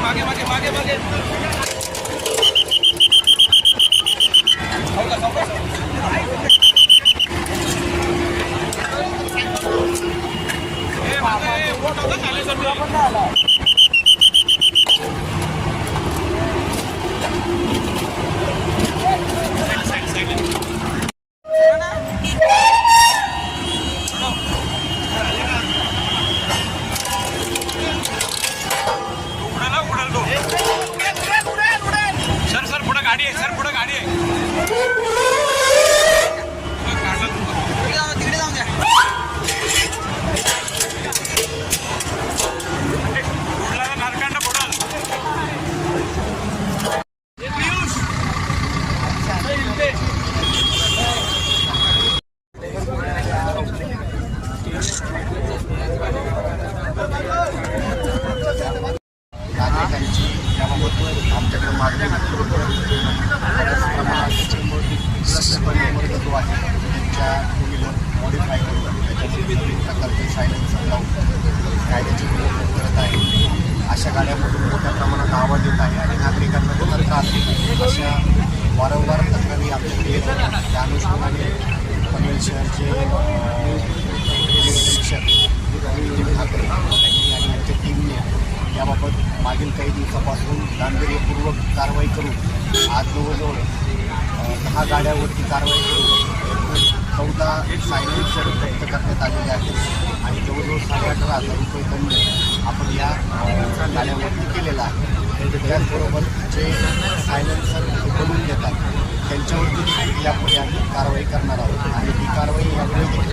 मागे मागे मागे मागे गाडी आहे सर, पुढे गाडी आहे. तिकडे जाऊन द्या. पुढला नारकांड पुढं. नागरिकांची याबाबत आमच्याकडे मागणी जो आहे त्यांच्या टूव्हीलर मॉडिफाय करून त्याच्या विविध प्रकारचे सायलेन्सर लावून कायद्याची विरोध करत आहे. अशा गाड्यांमधून मोठ्या प्रमाणात आवाज येत आहे आणि नागरिकांना सतर्क असते. अशा वारंवार तक्रारी आमच्याकडे येत होत्या. त्या अनुषंगाने पनवेल शहरचे निरीक्षक ठाकरे आणि यांच्या टीमने याबाबत मागील काही दिवसापासून गांभीर्यपूर्वक कारवाई करून आज जवळजवळ 10 गाड्यावरती कारवाई करून 14 सायलेन्सर जप्त करण्यात आलेले आहेत आणि जवळजवळ 18,500 रुपये दंड आपण या गाड्यावरती केलेला आहे. त्याचबरोबर जे सायलेन्सर बनवून देतात त्यांच्यावरती यापुढे आम्ही कारवाई करणार आहोत आणि ती कारवाई यापुढे